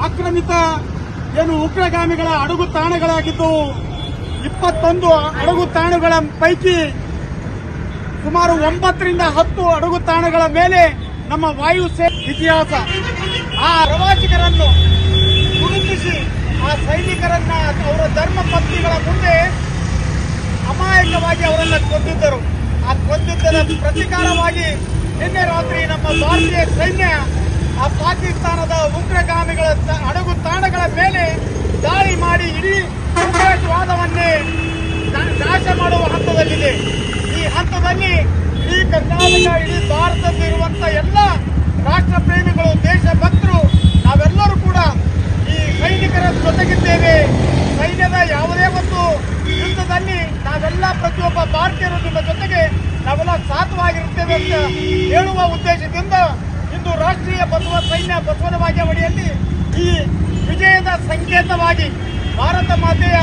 ಆಕ್ರಮಿತ ಏನು ಉಗ್ರಗಾಮಿಗಳ ಅಡಗು ತಾಣಗಳಾಗಿದ್ದು 21 ಅಡಗು ತಾಣಗಳ ಪೈಕಿ ಸುಮಾರು 9 ರಿಂದ 10 ಅಡಗು ತಾಣಗಳ ಮೇಲೆ ನಮ್ಮ ವಾಯುಸೇನೆ ಇತಿಹಾಸ. ಆ ಪ್ರವಾಸಿಗರನ್ನು ಗುರುತಿಸಿ ಆ ಸೈನಿಕರನ್ನ ಅವರ ಧರ್ಮ ಪತ್ನಿಗಳ ಮುಂದೆ ಅಮಾಯಕವಾಗಿ ಅವರನ್ನು ಕೊಂದಿದ್ದರು. ಆ ಕೊಂದಿದ್ದರ ಪ್ರತೀಕಾರವಾಗಿ ನಿನ್ನೆ ರಾತ್ರಿ ನಮ್ಮ ಭಾರತೀಯ ಸೈನ್ಯ ಆ ಪಾಕಿಸ್ತಾನದ ಉಗ್ರಗಾಮಿಗಳ ಅಡಗು ತಾಣಗಳ ಮೇಲೆ ದಾಳಿ ಮಾಡಿ ಇಡೀ ಉಗ್ರವಾದವನ್ನೇ ನಾಶ ಮಾಡುವ ಹಂತದಲ್ಲಿದೆ. ಈ ಹಂತದಲ್ಲಿ ಇಡೀ ಕರ್ನಾಟಕ, ಇಡೀ ಭಾರತದಲ್ಲಿರುವಂತಹ ಎಲ್ಲ ರಾಷ್ಟ್ರ ಪ್ರೇಮಿಗಳು, ದೇಶಭಕ್ತರು ನಾವೆಲ್ಲರೂ ಕೂಡ ಈ ಸೈನಿಕರ ಜೊತೆಗಿದ್ದೇವೆ. ಸೈನ್ಯದ ಯಾವುದೇ ಒಂದು ಯುದ್ಧದಲ್ಲಿ ನಾವೆಲ್ಲ ಪ್ರತಿಯೊಬ್ಬ ಭಾರತೀಯರು ನಿಮ್ಮ ಜೊತೆಗೆ ನಾವೆಲ್ಲ ಸಾಥವಾಗಿರುತ್ತೇವೆ ಅಂತ ಹೇಳುವ ಉದ್ದೇಶದಿಂದ ಇಂದು ರಾಷ್ಟ್ರೀಯ ಬಸವ ಸೈನ್ಯ ಬಸವನ ಬಾಗೇವಾಡಿಯಲ್ಲಿ ಈ ವಿಜಯದ ಸಂಕೇತವಾಗಿ ಭಾರತ ಮಾತೆಯ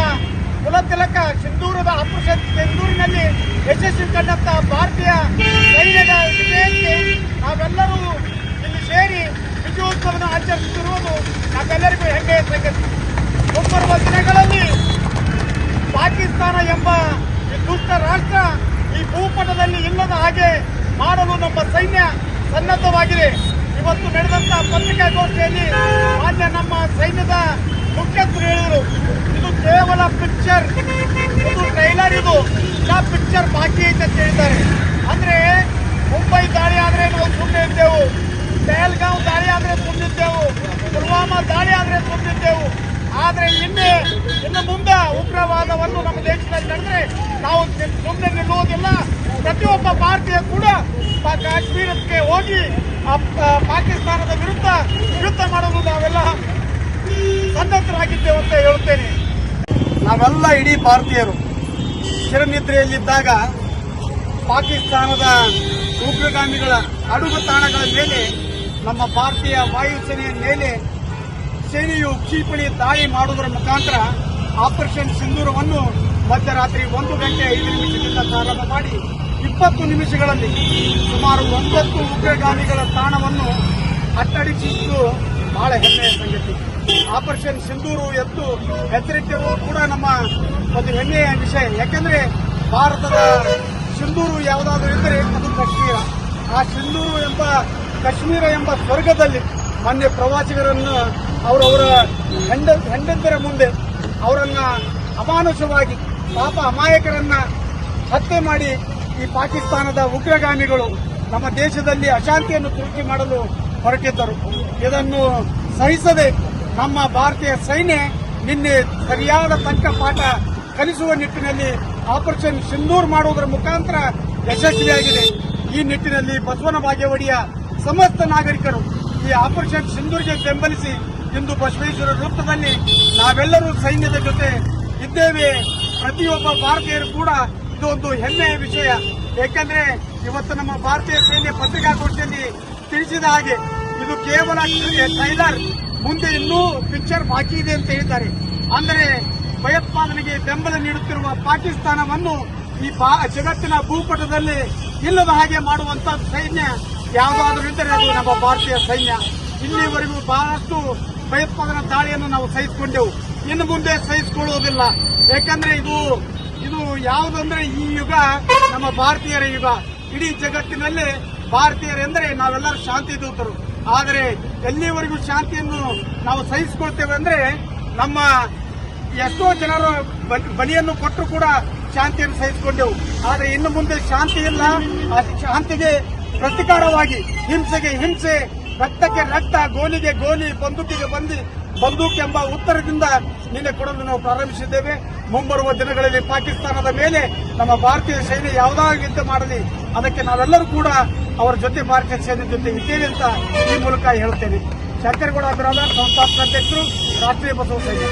ಕುಲತಿಲಕ ಸಿಂಧೂರದ ಆಪರೇಷನ್ ಸಿಂಧೂರಿನಲ್ಲಿ ಯಶಸ್ವಿ ಕಂಡಂತಹ ಭಾರತೀಯ ಸೈನ್ಯದ ವಿಜಯಕ್ಕೆ ನಾವೆಲ್ಲರೂ ಇಲ್ಲಿ ಸೇರಿ ವಿಜಯೋತ್ಸವವನ್ನು ಆಚರಿಸುತ್ತಿರುವುದು ನಮ್ಮೆಲ್ಲರಿಗೂ ಹೆಮ್ಮೆಯ ಸಂಗತಿ. ಮುಂಬರುವ ದಿನಗಳಲ್ಲಿ ಪಾಕಿಸ್ತಾನ ಎಂಬ ಈ ದುಷ್ಟ ರಾಷ್ಟ್ರ ಈ ಭೂಪಟದಲ್ಲಿ ಇಲ್ಲದ ಹಾಗೆ ಮಾಡಲು ನಮ್ಮ ಸೈನ್ಯ ಸನ್ನದ್ಧವಾಗಿದೆ. ಇವತ್ತು ನಡೆದಂತಹ ಪತ್ರಿಕಾಗೋಷ್ಠಿಯಲ್ಲಿ ಮಾನ್ಯ ನಮ್ಮ ಸೈನ್ಯದ ಮುಖ್ಯಸ್ಥರು ಹೇಳಿದರು, ಇದು ಕೇವಲ ಪಿಕ್ಚರ್, ಇದು ಟ್ರೈಲರ್, ಇದು ಪಿಕ್ಚರ್ ಬಾಕಿ ಐತೆ ಅಂತ ಹೇಳಿದ್ದಾರೆ. ಅಂದ್ರೆ ಮುಂಬೈ ದಾಳಿ ಆದ್ರೆ ನಾವು ಸುಮ್ಮನೆ ಇದ್ದೆವು, ಪಹಲ್ಗಾಂವ್ ದಾಳಿ ಆದ್ರೆ ಸುಮ್ಮನಿದ್ದೆವು, ಪುಲ್ವಾಮಾ ದಾಳಿ ಆದ್ರೆ ಸುಮ್ಮನಿದ್ದೆವು. ಆದ್ರೆ ಇನ್ನು ಮುಂದೆ ಉಗ್ರವಾದವನ್ನು ನಮ್ಮ ದೇಶದಲ್ಲಿ ನಡೆದ್ರೆ ನಾವು ಸುಮ್ಮನೆ ನಿಲ್ಲುವುದಿಲ್ಲ. ಪ್ರತಿಯೊಬ್ಬ ಭಾರತೀಯ ಕೂಡ ಕಾಶ್ಮೀರಕ್ಕೆ ಹೋಗಿ ಪಾಕಿಸ್ತಾನದ ವಿರುದ್ಧ ಯುದ್ಧ ಮಾಡಲು ನಾವೆಲ್ಲ ಸನ್ನದ್ಧರಾಗಿದ್ದೇವೆ ಅಂತ ಹೇಳುತ್ತೇನೆ. ನಾವೆಲ್ಲ ಇಡೀ ಭಾರತೀಯರು ಚಿರನಿದ್ರೆಯಲ್ಲಿದ್ದಾಗ ಪಾಕಿಸ್ತಾನದ ಉಗ್ರಗಾಮಿಗಳ ಅಡಗು ತಾಣಗಳ ಮೇಲೆ ನಮ್ಮ ಭಾರತೀಯ ವಾಯುಸೇನೆಯ ಮೇಲೆ ಸೇನೆಯು ಕ್ಷಿಪಣಿ ದಾಳಿ ಮಾಡುವುದರ ಮುಖಾಂತರ ಆಪರೇಷನ್ ಸಿಂಧೂರವನ್ನು ಮಧ್ಯರಾತ್ರಿ 1 ಗಂಟೆ 5 ನಿಮಿಷದಿಂದ ಪ್ರಾರಂಭ ಮಾಡಿ 20 ನಿಮಿಷಗಳಲ್ಲಿ ಸುಮಾರು 9 ಉಗ್ರಗಾಮಿಗಳ ತಾಣವನ್ನು ಅಟ್ಟಡಿಸಿದ್ದು ಬಹಳ ಹೆಮ್ಮೆಯ ಸಂಗತಿ. ಆಪರೇಷನ್ ಸಿಂಧೂರು ಎಂದು ಹೆಸರಿಟ್ಟಿರುವುದು ಕೂಡ ನಮ್ಮ ಒಂದು ಹೆಮ್ಮೆಯ ವಿಷಯ. ಯಾಕೆಂದ್ರೆ ಭಾರತದ ಸಿಂಧೂರು ಯಾವುದಾದ್ರೂ ಇದ್ದರೆ ಅದು ಕಾಶ್ಮೀರ. ಆ ಸಿಂಧೂರು ಎಂಬ ಕಾಶ್ಮೀರ ಎಂಬ ಸ್ವರ್ಗದಲ್ಲಿ ಮೊನ್ನೆ ಪ್ರವಾಸಿಗರನ್ನು ಅವರವರ ಹೆಂಡತಿಯರ ಮುಂದೆ ಅವರನ್ನ ಅಮಾನುಷವಾಗಿ ಪಾಪ ಅಮಾಯಕರನ್ನ ಹತ್ಯೆ ಮಾಡಿ ಈ ಪಾಕಿಸ್ತಾನದ ಉಗ್ರಗಾಮಿಗಳು ನಮ್ಮ ದೇಶದಲ್ಲಿ ಅಶಾಂತಿಯನ್ನು ಸೃಷ್ಟಿ ಮಾಡಲು ಹೊರಟಿದ್ದರು. ಇದನ್ನು ಸಹಿಸದೆ ನಮ್ಮ ಭಾರತೀಯ ಸೈನ್ಯ ನಿನ್ನೆ ಸರಿಯಾದ ತಕ್ಕ ಪಾಠ ಕಲಿಸುವ ನಿಟ್ಟಿನಲ್ಲಿ ಆಪರೇಷನ್ ಸಿಂಧೂರ್ ಮಾಡುವುದರ ಮುಖಾಂತರ ಯಶಸ್ವಿಯಾಗಿದೆ. ಈ ನಿಟ್ಟಿನಲ್ಲಿ ಬಸವನ ಬಾಗೇವಾಡಿಯ ಸಮಸ್ತ ನಾಗರಿಕರು ಈ ಆಪರೇಷನ್ ಸಿಂಧೂರ್ಗೆ ಬೆಂಬಲಿಸಿ ಇಂದು ಬಸವೇಶ್ವರ ವೃತ್ತದಲ್ಲಿ ನಾವೆಲ್ಲರೂ ಸೈನ್ಯದ ಜೊತೆ ಇದ್ದೇವೆ. ಪ್ರತಿಯೊಬ್ಬ ಭಾರತೀಯರು ಕೂಡ ಇದು ಒಂದು ಹೆಮ್ಮೆಯ ವಿಷಯ. ಏಕೆಂದ್ರೆ ಇವತ್ತು ನಮ್ಮ ಭಾರತೀಯ ಸೈನ್ಯ ಪತ್ರಿಕಾಗೋಷ್ಠಿಯಲ್ಲಿ ತಿಳಿಸಿದ ಹಾಗೆ ಇದು ಕೇವಲ ಟ್ರೈಲರ್, ಮುಂದೆ ಇನ್ನೂ ಪಿಕ್ಚರ್ ಬಾಕಿ ಇದೆ ಅಂತ ಹೇಳಿದ್ದಾರೆ. ಅಂದರೆ ಭಯೋತ್ಪಾದನೆಗೆ ಬೆಂಬಲ ನೀಡುತ್ತಿರುವ ಪಾಕಿಸ್ತಾನವನ್ನು ಈ ಜಗತ್ತಿನ ಭೂಪಟದಲ್ಲಿ ಇಲ್ಲದ ಹಾಗೆ ಮಾಡುವಂತ ಸೈನ್ಯ ಯಾವುದಾದ್ರೂ ಇದ್ದರೆ ಅದು ನಮ್ಮ ಭಾರತೀಯ ಸೈನ್ಯ. ಇಲ್ಲಿವರೆಗೂ ಬಹಳಷ್ಟು ಭಯೋತ್ಪಾದನಾ ದಾಳಿಯನ್ನು ನಾವು ಸಹಿಸಿಕೊಂಡೆವು, ಇನ್ನು ಮುಂದೆ ಸಹಿಸಿಕೊಳ್ಳುವುದಿಲ್ಲ. ಯಾಕಂದ್ರೆ ಇದು ಯಾವುದಂದ್ರೆ ಈ ಯುಗ ನಮ್ಮ ಭಾರತೀಯರ ಯುಗ. ಇಡೀ ಜಗತ್ತಿನಲ್ಲಿ ಭಾರತೀಯರೆಂದರೆ ನಾವೆಲ್ಲರೂ ಶಾಂತಿ ದೂತರು. ಆದರೆ ಎಲ್ಲಿವರೆಗೂ ಶಾಂತಿಯನ್ನು ನಾವು ಸಹಿಸಿಕೊಳ್ತೇವೆ ಅಂದ್ರೆ ನಮ್ಮ ಎಷ್ಟೋ ಜನರು ಬಲಿಯನ್ನು ಕೊಟ್ಟರು ಕೂಡ ಶಾಂತಿಯನ್ನು ಸಹಿಸಿಕೊಂಡೆವು. ಆದರೆ ಇನ್ನು ಮುಂದೆ ಶಾಂತಿ ಇಲ್ಲ. ಆ ಶಾಂತಿಗೆ ಪ್ರತೀಕಾರವಾಗಿ ಹಿಂಸೆಗೆ ಹಿಂಸೆ, ರಕ್ತಕ್ಕೆ ರಕ್ತ, ಗೋಲಿಗೆ ಗೋಲಿ, ಬಂದೂಕಿಗೆ ಬಂದೂಕು ಎಂಬ ಉತ್ತರದಿಂದ ನಿನ್ನೆ ಕೊಡಲು ನಾವು ಪ್ರಾರಂಭಿಸಿದ್ದೇವೆ. ಮುಂಬರುವ ದಿನಗಳಲ್ಲಿ ಪಾಕಿಸ್ತಾನದ ಮೇಲೆ ನಮ್ಮ ಭಾರತೀಯ ಸೈನ್ಯ ಯಾವುದಾದ್ರೂ ಯುದ್ಧ ಮಾಡಲಿ, ಅದಕ್ಕೆ ನಾವೆಲ್ಲರೂ ಕೂಡ ಅವರ ಜೊತೆ ಭಾರತೀಯ ಸೈನ್ಯ ಜೊತೆ ಇದ್ದೇವೆ ಅಂತ ಈ ಮೂಲಕ ಹೇಳ್ತೇನೆ. ಶಂಕರಗೌಡ ಅಭಿರಾಮ, ಸಂಸ್ಥಾಪಕ ಅಧ್ಯಕ್ಷರು, ರಾಷ್ಟ್ರೀಯ ಬಸವ ಸೈನ್ಯ.